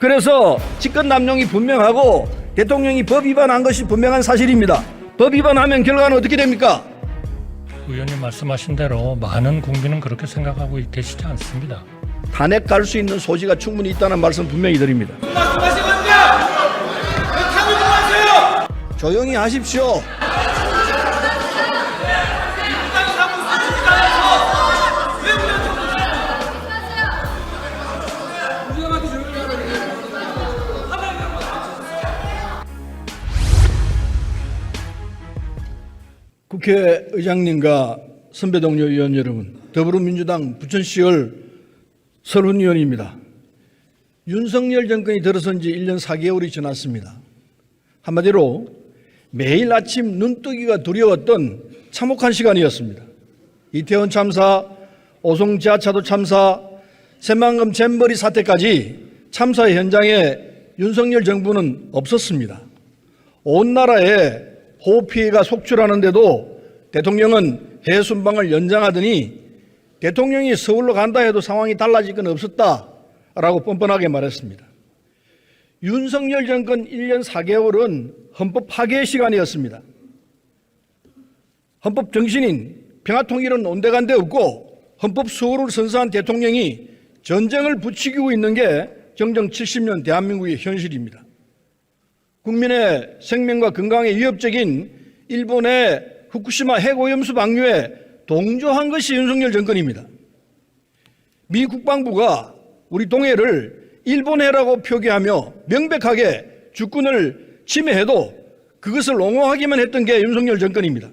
그래서 직권 남용이 분명하고 대통령이 법 위반한 것이 분명한 사실입니다. 법 위반하면 결과는 어떻게 됩니까? 의원님 말씀하신 대로 많은 국민은 그렇게 생각하고 계시지 않습니다. 탄핵 갈 수 있는 소지가 충분히 있다는 말씀 분명히 드립니다. 말씀하신 겁니다. 왜 탐을 하세요? 조용히 하십시오. 국회의장님과 선배 동료 의원 여러분, 더불어민주당 부천시을 설훈 의원입니다. 윤석열 정권이 들어선 지 1년 4개월이 지났습니다. 한마디로 매일 아침 눈뜨기가 두려웠던 참혹한 시간이었습니다. 이태원 참사, 오송 지하차도 참사, 새만금 잼버리 사태까지 참사 현장에 윤석열 정부는 없었습니다. 온 나라에 호우 피해가 속출하는데도 대통령은 해외 순방을 연장하더니 대통령이 서울로 간다 해도 상황이 달라질 건 없었다라고 뻔뻔하게 말했습니다. 윤석열 정권 1년 4개월은 헌법 파괴의 시간이었습니다. 헌법 정신인 평화통일은 온데간데 없고 헌법 수호를 선사한 대통령이 전쟁을 부추기고 있는 게 정정 70년 대한민국의 현실입니다. 국민의 생명과 건강에 위협적인 일본의 후쿠시마 핵오염수 방류에 동조한 것이 윤석열 정권입니다. 미 국방부가 우리 동해를 일본해라고 표기하며 명백하게 주권을 침해해도 그것을 옹호하기만 했던 게 윤석열 정권입니다.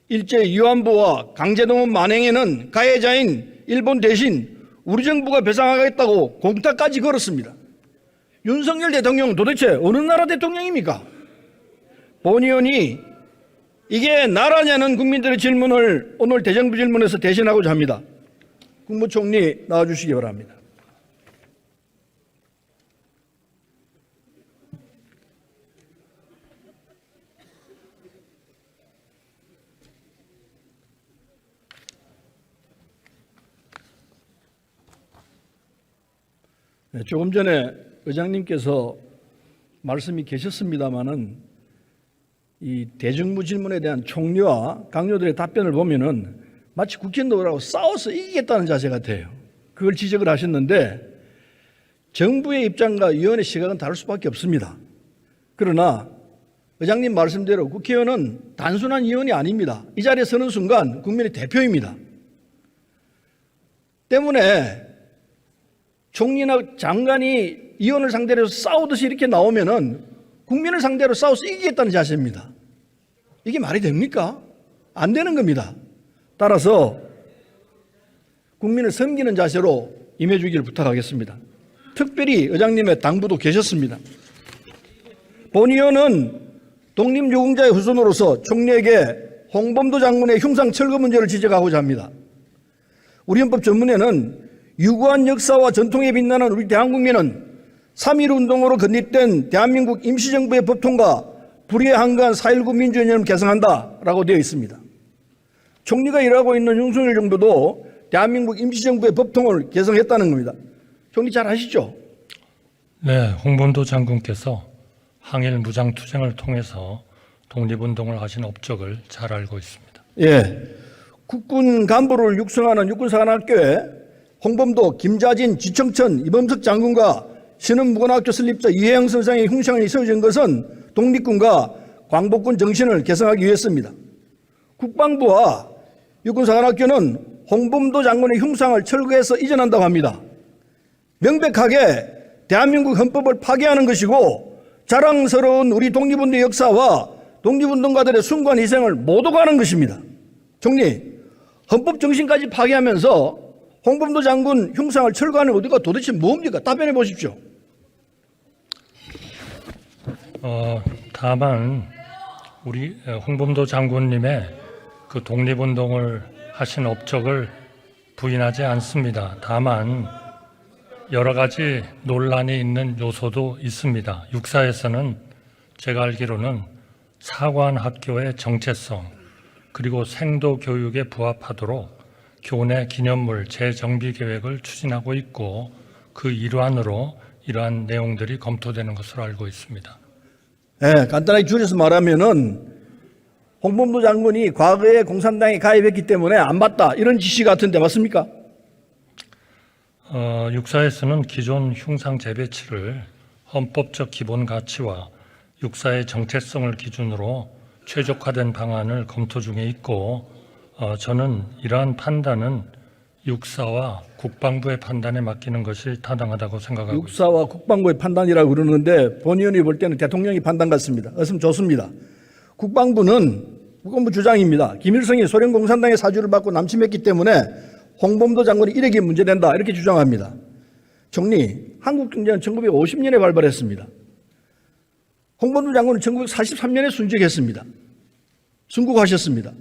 일제 위안부와 강제동원 만행에는 가해자인 일본 대신 우리 정부가 배상하겠다고 공탁까지 걸었습니다. 윤석열 대통령은 도대체 어느 나라 대통령입니까? 본 의원이 이게 나라냐는 국민들의 질문을 오늘 대정부 질문에서 대신하고자 합니다. 국무총리 나와주시기 바랍니다. 네, 조금 전에 의장님께서 말씀이 계셨습니다마는 이 대정부 질문에 대한 총리와 강요들의 답변을 보면은 마치 국회의원들하고 싸워서 이기겠다는 자세 같아요. 그걸 지적을 하셨는데 정부의 입장과 위원의 시각은 다를 수밖에 없습니다. 그러나 의장님 말씀대로 국회의원은 단순한 위원이 아닙니다. 이 자리에 서는 순간 국민의 대표입니다. 때문에 총리나 장관이 의원을 상대로 싸우듯이 이렇게 나오면은 국민을 상대로 싸워서 이기겠다는 자세입니다. 이게 말이 됩니까? 안 되는 겁니다. 따라서 국민을 섬기는 자세로 임해주기를 부탁하겠습니다. 특별히 의장님의 당부도 계셨습니다. 본 의원은 독립유공자의 후손으로서 총리에게 홍범도 장군의 흉상 철거 문제를 지적하고자 합니다. 우리 헌법 전문에는 유구한 역사와 전통에 빛나는 우리 대한국민은 3.1운동으로 건립된 대한민국 임시정부의 법통과 불의에 한가한 4.19 민주연합을 개성한다라고 되어 있습니다. 총리가 일하고 있는 윤석열 정부도 대한민국 임시정부의 법통을 개성했다는 겁니다. 총리 잘 아시죠? 네, 홍범도 장군께서 항일 무장투쟁을 통해서 독립운동을 하신 업적을 잘 알고 있습니다. 예, 국군 간부를 육성하는 육군사관학교에 홍범도, 김자진, 지청천, 이범석 장군과 신흥무관학교 설립자 이혜영 선생의 흉상이 세워진 것은 독립군과 광복군 정신을 개성하기 위해서입니다. 국방부와 육군사관학교는 홍범도 장군의 흉상을 철거해서 이전한다고 합니다. 명백하게 대한민국 헌법을 파괴하는 것이고 자랑스러운 우리 독립운동의 역사와 독립운동가들의 숭고한 희생을 못 오가는 것입니다. 총리, 헌법 정신까지 파괴하면서 홍범도 장군 흉상을 철거하는 의도가 도대체 뭡니까? 답변해 보십시오. 다만 우리 홍범도 장군님의 그 독립운동을 하신 업적을 부인하지 않습니다. 다만 여러 가지 논란이 있는 요소도 있습니다. 육사에서는 제가 알기로는 사관학교의 정체성 그리고 생도 교육에 부합하도록 교내 기념물 재정비 계획을 추진하고 있고 그 일환으로 이러한 내용들이 검토되는 것으로 알고 있습니다. 예, 간단하게 줄여서 말하면은 홍범도 장군이 과거에 공산당에 가입했기 때문에 안 받다 이런 지시 같은데 맞습니까? 육사에서는 기존 흉상 재배치를 헌법적 기본 가치와 육사의 정체성을 기준으로 최적화된 방안을 검토 중에 있고 저는 이러한 판단은 육사와 국방부의 판단에 맡기는 것이 타당하다고 생각하고 있습니다. 육사와 국방부의 판단이라고 그러는데 본 의원이 볼 때는 대통령이 판단 같습니다. 말씀 좋습니다. 국방부 주장입니다. 김일성이 소련 공산당의 사주를 받고 남침했기 때문에 홍범도 장군이 이력이 문제된다 이렇게 주장합니다. 총리, 한국경제는 1950년에 발발했습니다. 홍범도 장군은 1943년에 순직했습니다. 순국하셨습니다.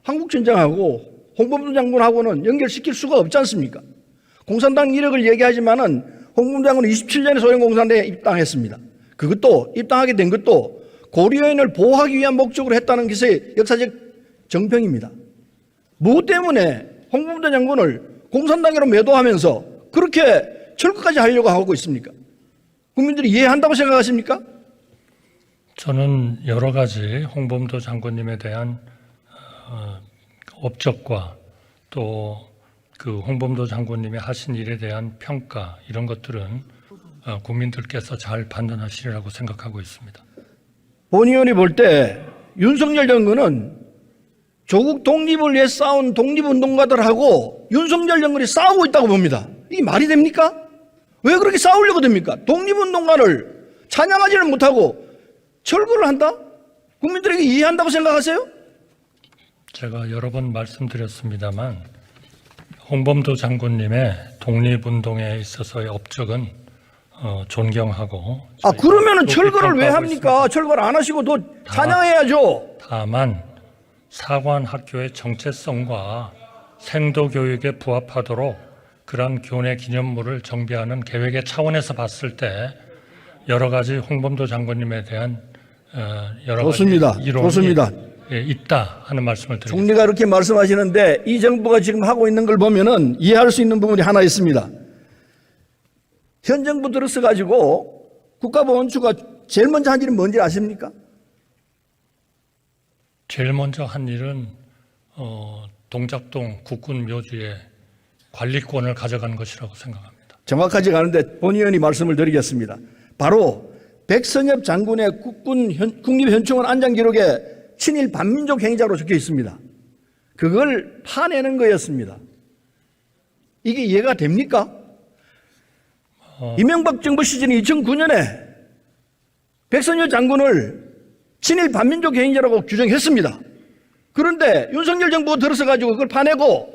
한국전쟁하고 홍범도 장군하고는 연결시킬 수가 없지 않습니까? 공산당 이력을 얘기하지만은 홍범도 장군은 27년에 소련 공산당에 입당했습니다. 그것도 입당하게 된 것도 고려인을 보호하기 위한 목적으로 했다는 것의 역사적 정평입니다. 무엇 때문에 홍범도 장군을 공산당으로 매도하면서 그렇게 철거까지 하려고 하고 있습니까? 국민들이 이해한다고 생각하십니까? 저는 여러 가지 홍범도 장군님에 대한 업적과 또 그 홍범도 장군님이 하신 일에 대한 평가 이런 것들은 국민들께서 잘 판단하시리라고 생각하고 있습니다. 본 의원이 볼 때 윤석열 정권은 조국 독립을 위해 싸운 독립운동가들하고 윤석열 정권이 싸우고 있다고 봅니다. 이게 말이 됩니까? 왜 그렇게 싸우려고 됩니까? 독립운동가를 찬양하지를 못하고 철거를 한다? 국민들에게 이해한다고 생각하세요? 제가 여러 번 말씀드렸습니다만 홍범도 장군님의 독립운동에 있어서의 업적은 존경하고 그러면은 높이 철거를 왜 평가하고 합니까? 있습니다. 철거를 안 하시고 더 찬양해야죠. 다만 사관학교의 정체성과 생도교육에 부합하도록 그러한 교내 기념물을 정비하는 계획의 차원에서 봤을 때 여러 가지 홍범도 장군님에 대한 여러 좋습니다. 가지 이론이 좋습니다. 있다 하는 말씀을 드립니다. 총리가 그렇게 말씀하시는데 이 정부가 지금 하고 있는 걸 보면은 이해할 수 있는 부분이 하나 있습니다. 현 정부 들어서 가지고 국가보훈처가 제일 먼저 한 일은 뭔지 아십니까? 제일 먼저 한 일은 동작동 국군 묘지의 관리권을 가져간 것이라고 생각합니다. 정확하지가 않은데 본 의원이 말씀을 드리겠습니다. 바로 백선엽 장군의 국립현충원 안장 기록에 친일 반민족 행위자로 적혀 있습니다. 그걸 파내는 거였습니다. 이게 이해가 됩니까? 이명박 정부 시즌 2009년에 백선엽 장군을 친일 반민족 행위자라고 규정했습니다. 그런데 윤석열 정부가 들어서가지고 그걸 파내고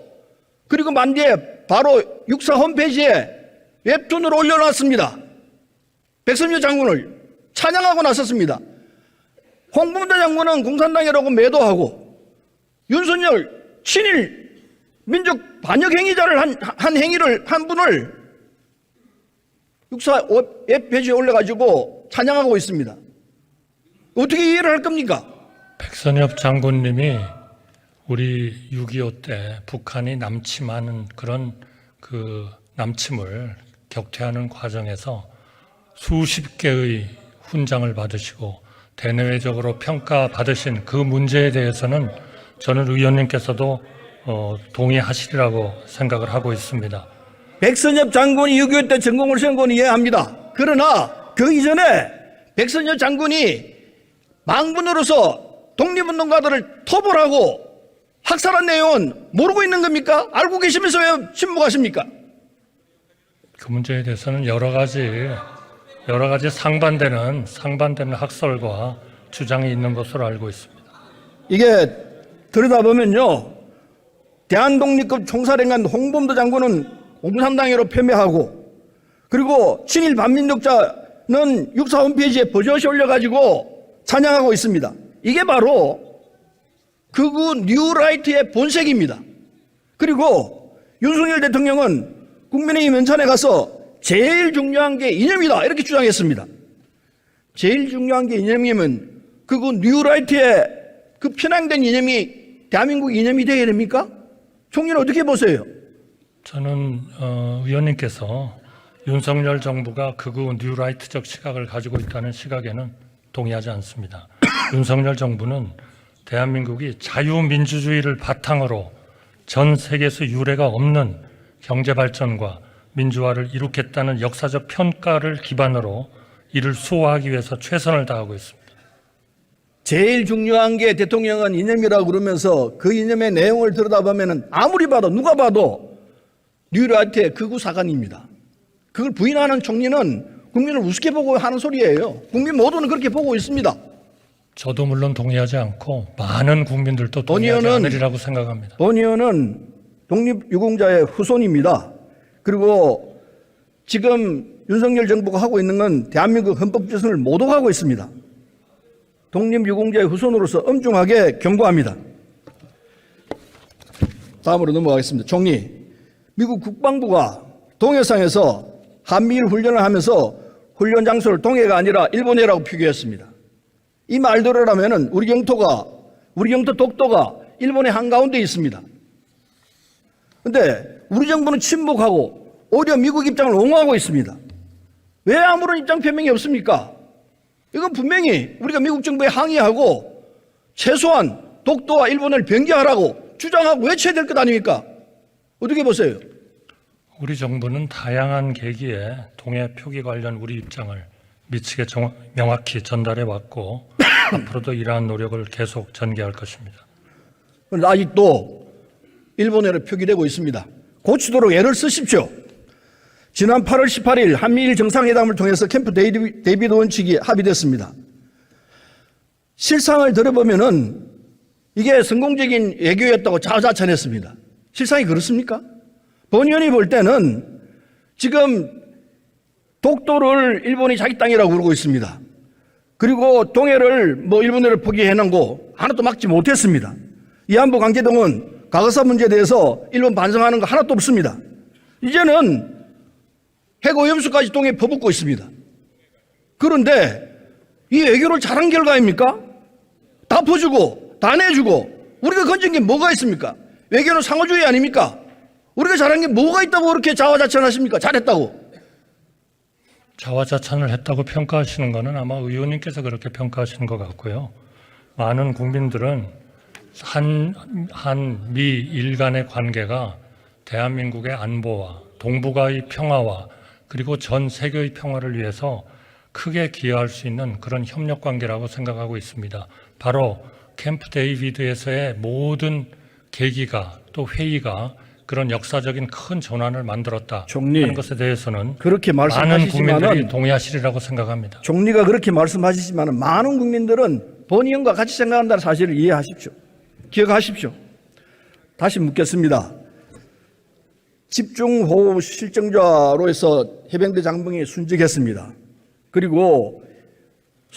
그리고 만 뒤에 바로 육사 홈페이지에 웹툰으로 올려놨습니다. 백선엽 장군을 찬양하고 나섰습니다. 홍범도 장군은 공산당이라고 매도하고 윤석열 친일 민족 반역 행위자를 한 행위를 한 분을 육사 웹페이지에 올려가지고 찬양하고 있습니다. 어떻게 이해를 할 겁니까? 백선엽 장군님이 우리 6.25 때 북한이 남침하는 그런 그 남침을 격퇴하는 과정에서 수십 개의 훈장을 받으시고 대내외적으로 평가받으신 그 문제에 대해서는 저는 의원님께서도 동의하시리라고 생각을 하고 있습니다. 백선엽 장군이 6.25 때 전공을 세운 건 이해합니다. 그러나 그 이전에 백선엽 장군이 망분으로서 독립운동가들을 토벌하고 학살한 내용은 모르고 있는 겁니까? 알고 계시면서 왜 침묵하십니까? 그 문제에 대해서는 여러 가지 상반되는 학설과 주장이 있는 것으로 알고 있습니다. 이게 들여다보면요, 대한독립급 총사령관 홍범도 장군은 공산당으로 폄훼하고 그리고 친일 반민족자는 육사 홈페이지에 버젓이 올려가지고 찬양하고 있습니다. 이게 바로 극우 뉴라이트의 본색입니다. 그리고 윤석열 대통령은 국민의힘 연찬에 가서 제일 중요한 게 이념이다 이렇게 주장했습니다. 제일 중요한 게 이념이면 극우 뉴라이트의 그 편향된 이념이 대한민국 이념이 되어야 됩니까? 총리는 어떻게 보세요? 저는 의원님께서 윤석열 정부가 극우 뉴라이트적 시각을 가지고 있다는 시각에는 동의하지 않습니다. 윤석열 정부는 대한민국이 자유민주주의를 바탕으로 전 세계에서 유례가 없는 경제발전과 민주화를 이룩했다는 역사적 평가를 기반으로 이를 수호하기 위해서 최선을 다하고 있습니다. 제일 중요한 게 대통령은 이념이라고 그러면서 그 이념의 내용을 들여다보면 아무리 봐도 누가 봐도 뉴라이트의 극우 사관입니다. 그걸 부인하는 총리는 국민을 우습게 보고 하는 소리예요. 국민 모두는 그렇게 보고 있습니다. 저도 물론 동의하지 않고 많은 국민들도 동의하지 않으리라고 생각합니다. 본 의원은 독립유공자의 후손입니다. 그리고 지금 윤석열 정부가 하고 있는 건 대한민국 헌법 개선을 모독하고 있습니다. 독립유공자의 후손으로서 엄중하게 경고합니다. 다음으로 넘어가겠습니다. 총리, 미국 국방부가 동해상에서 한미일 훈련을 하면서 훈련 장소를 동해가 아니라 일본해라고 표기했습니다. 이 말대로라면 우리 영토 독도가 일본의 한가운데 있습니다. 그런데 우리 정부는 침묵하고 오히려 미국 입장을 옹호하고 있습니다. 왜 아무런 입장 표명이 없습니까? 이건 분명히 우리가 미국 정부에 항의하고 최소한 독도와 일본을 변경하라고 주장하고 외쳐야 될 것 아닙니까? 어떻게 보세요? 우리 정부는 다양한 계기에 동해 표기 관련 우리 입장을 미치게 명확히 전달해 왔고 앞으로도 이러한 노력을 계속 전개할 것입니다. 그런데 아직도 일본어로 표기되고 있습니다. 고치도록 애를 쓰십시오. 지난 8월 18일 한미일 정상회담을 통해서 캠프 데이비드 원칙이 합의됐습니다. 실상을 들어보면은 이게 성공적인 외교였다고 자화자찬했습니다. 실상이 그렇습니까? 본 의원이 볼 때는 지금 독도를 일본이 자기 땅이라고 그러고 있습니다. 그리고 동해를 일본으로 포기해놓고 하나도 막지 못했습니다. 위안부 강제동원 가거사 문제에 대해서 일본 반성하는 거 하나도 없습니다. 이제는 핵오염수까지 동해에 퍼붓고 있습니다. 그런데 이 외교를 잘한 결과입니까? 다 퍼주고 다 내주고 우리가 건진 게 뭐가 있습니까? 외교는 상호주의 아닙니까? 우리가 잘한 게 뭐가 있다고 그렇게 자화자찬하십니까? 잘했다고. 자화자찬을 했다고 평가하시는 것은 아마 의원님께서 그렇게 평가하시는 것 같고요. 많은 국민들은 한미일 간의 관계가 대한민국의 안보와 동북아의 평화와 그리고 전 세계의 평화를 위해서 크게 기여할 수 있는 그런 협력 관계라고 생각하고 있습니다. 바로 캠프 데이비드에서의 모든 계기가 또 회의가 그런 역사적인 큰 전환을 만들었다 총리, 하는 것에 대해서는 그렇게 많은 국민들이 동의하시리라고 생각합니다. 총리가 그렇게 말씀하시지만 많은 국민들은 본 의원과 같이 생각한다는 사실을 이해하십시오. 기억하십시오. 다시 묻겠습니다. 집중호우 실정자로 해서 해병대 장병이 순직했습니다. 그리고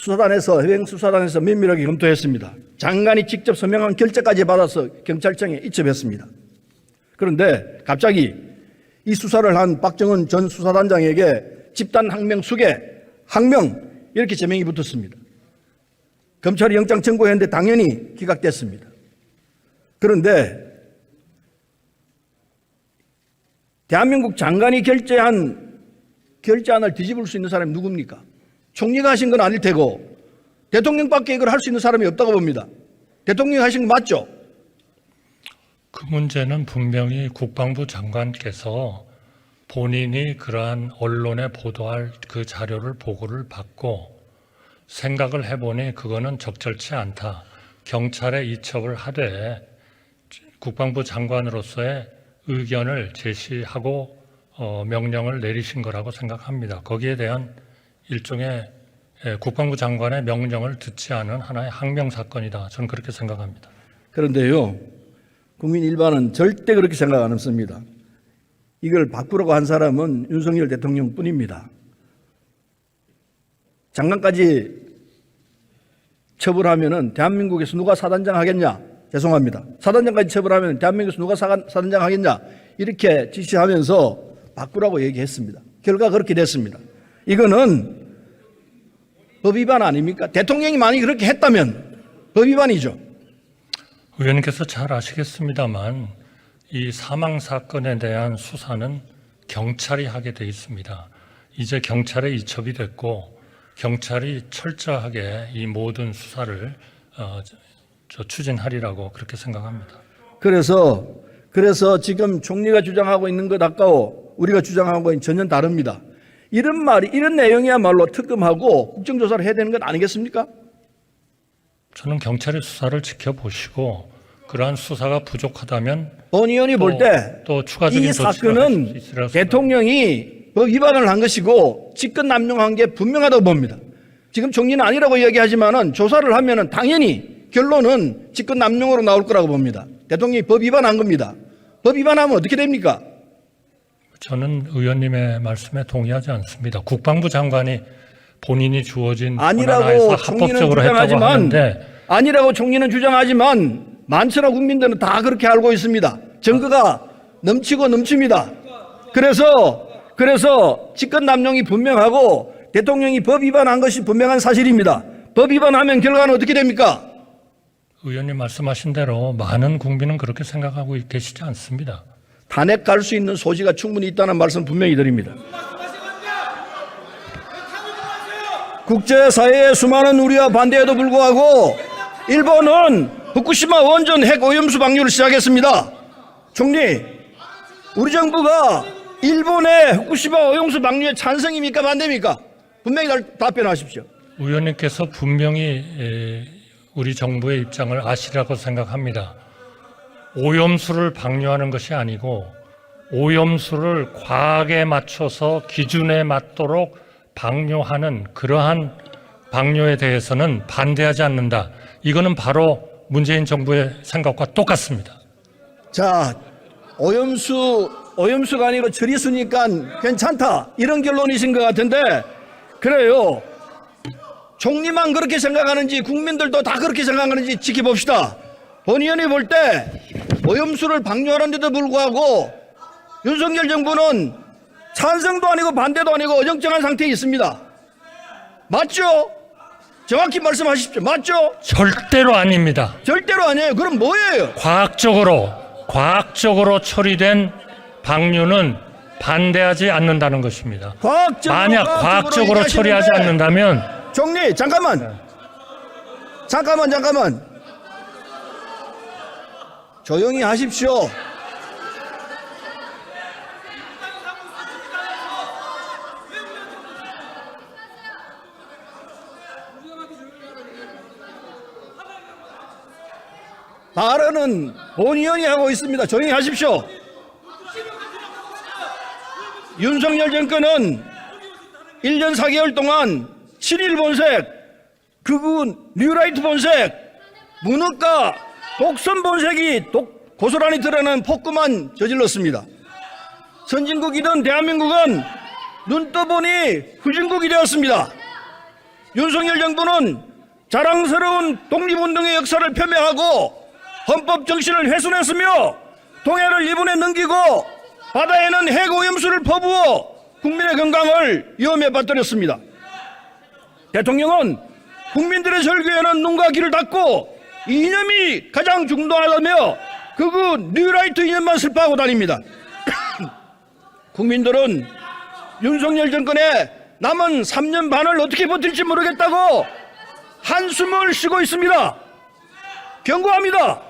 해병수사단에서 면밀하게 검토했습니다. 장관이 직접 서명한 결재까지 받아서 경찰청에 이첩했습니다. 그런데 갑자기 이 수사를 한 박정은 전 수사단장에게 집단 항명 수계, 항명 이렇게 제명이 붙었습니다. 검찰이 영장 청구했는데 당연히 기각됐습니다. 그런데 대한민국 장관이 결재안을 뒤집을 수 있는 사람이 누굽니까? 총리가 하신 건 아닐 테고 대통령밖에 이걸 할 수 있는 사람이 없다고 봅니다. 대통령이 하신 거 맞죠? 그 문제는 분명히 국방부 장관께서 본인이 그러한 언론에 보도할 그 자료를 보고를 받고 생각을 해보니 그거는 적절치 않다. 경찰에 이첩을 하되 국방부 장관으로서의 의견을 제시하고 명령을 내리신 거라고 생각합니다. 거기에 대한 일종의 국방부 장관의 명령을 듣지 않은 하나의 항명 사건이다. 저는 그렇게 생각합니다. 그런데요, 국민 일반은 절대 그렇게 생각 안 했습니다. 이걸 바꾸라고 한 사람은 윤석열 대통령뿐입니다. 장관까지 처벌하면은 대한민국에서 누가 사단장 하겠냐? 죄송합니다. 사단장까지 처벌하면 대한민국에서 누가 사단장 하겠냐? 이렇게 지시하면서 바꾸라고 얘기했습니다. 결과 그렇게 됐습니다. 이거는 법 위반 아닙니까? 대통령이 만약에 그렇게 했다면 법 위반이죠. 의원님께서 잘 아시겠습니다만 이 사망 사건에 대한 수사는 경찰이 하게 돼 있습니다. 이제 경찰에 이첩이 됐고 경찰이 철저하게 이 모든 수사를 추진하리라고 그렇게 생각합니다. 그래서 지금 총리가 주장하고 있는 것하고 우리가 주장하고 있는 전혀 다릅니다. 이런 내용이야말로 특검하고 국정조사를 해야 되는 것 아니겠습니까? 저는 경찰의 수사를 지켜보시고 그러한 수사가 부족하다면 본 의원이 볼 때 또 추가적인 이 조치를 할 사건은 수 있으리라 대통령이 법 위반을 한 것이고 직권 남용한 게 분명하다고 봅니다. 지금 총리는 아니라고 이야기하지만은 조사를 하면은 당연히 결론은 직권 남용으로 나올 거라고 봅니다. 대통령이 법 위반한 겁니다. 법 위반하면 어떻게 됩니까? 저는 의원님의 말씀에 동의하지 않습니다. 국방부 장관이 본인이 주어진 아니라고 권한하에서 총리는 합법적으로 했다고 주장하지만 하는데 아니라고 총리는 주장하지만 많지나 국민들은 다 그렇게 알고 있습니다. 증거가 넘치고 넘칩니다. 그래서 직권 남용이 분명하고 대통령이 법 위반한 것이 분명한 사실입니다. 법 위반하면 결과는 어떻게 됩니까? 의원님 말씀하신 대로 많은 국민은 그렇게 생각하고 계시지 않습니다. 탄핵 갈 수 있는 소지가 충분히 있다는 말씀 분명히 드립니다. 국제사회의 수많은 우려와 반대에도 불구하고 일본은 후쿠시마 원전 핵 오염수 방류를 시작했습니다. 총리, 우리 정부가 일본의 후쿠시마 오염수 방류에 찬성입니까 반대입니까? 분명히 답변하십시오. 의원님께서 분명히 우리 정부의 입장을 아시라고 생각합니다. 오염수를 방류하는 것이 아니고 오염수를 과학에 맞춰서 기준에 맞도록 방류하는 그러한 방류에 대해서는 반대하지 않는다. 이거는 바로 문재인 정부의 생각과 똑같습니다. 자, 오염수가 아니고 처리수니까 괜찮다 이런 결론이신 것 같은데 그래요. 총리만 그렇게 생각하는지 국민들도 다 그렇게 생각하는지 지켜봅시다. 본 의원이 볼 때 오염수를 방류하는데도 불구하고 윤석열 정부는 찬성도 아니고 반대도 아니고 어정쩡한 상태에 있습니다. 맞죠? 정확히 말씀하십시오. 맞죠? 절대로 아닙니다. 절대로 아니에요. 그럼 뭐예요? 과학적으로 처리된 방류는 반대하지 않는다는 것입니다. 만약 과학적으로 처리하지 않는다면 총리 잠깐만 조용히 하십시오. 발언은 본 의원이 하고 있습니다. 조용히 하십시오. 윤석열 정권은 1년 4개월 동안 7일 본색, 극우 뉴라이트 본색, 문학과 독선 본색이 고스란히 드러나는 폭구만 저질렀습니다. 선진국이든 대한민국은 눈 떠보니 후진국이 되었습니다. 윤석열 정부는 자랑스러운 독립운동의 역사를 폄훼하고 헌법 정신을 훼손했으며 동해를 일본에 넘기고 바다에는 핵오염수를 퍼부어 국민의 건강을 위험에 빠뜨렸습니다. 대통령은 국민들의 절규에는 눈과 귀를 닫고 이념이 가장 중도하다며 극우 뉴라이트 이념만 슬퍼하고 다닙니다. 국민들은 윤석열 정권의 남은 3년 반을 어떻게 버틸지 모르겠다고 한숨을 쉬고 있습니다. 경고합니다.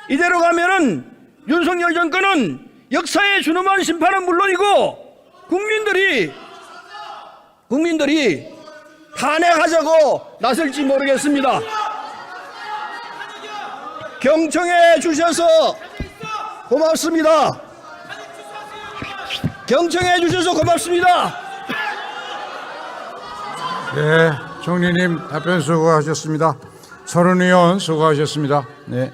이대로 가면은 윤석열 정권은 역사에 준엄한 심판은 물론이고 국민들이 탄핵하자고 나설지 모르겠습니다. 경청해 주셔서 고맙습니다. 경청해 주셔서 고맙습니다. 네, 총리님 답변 수고하셨습니다. 서른 의원 수고하셨습니다. 네.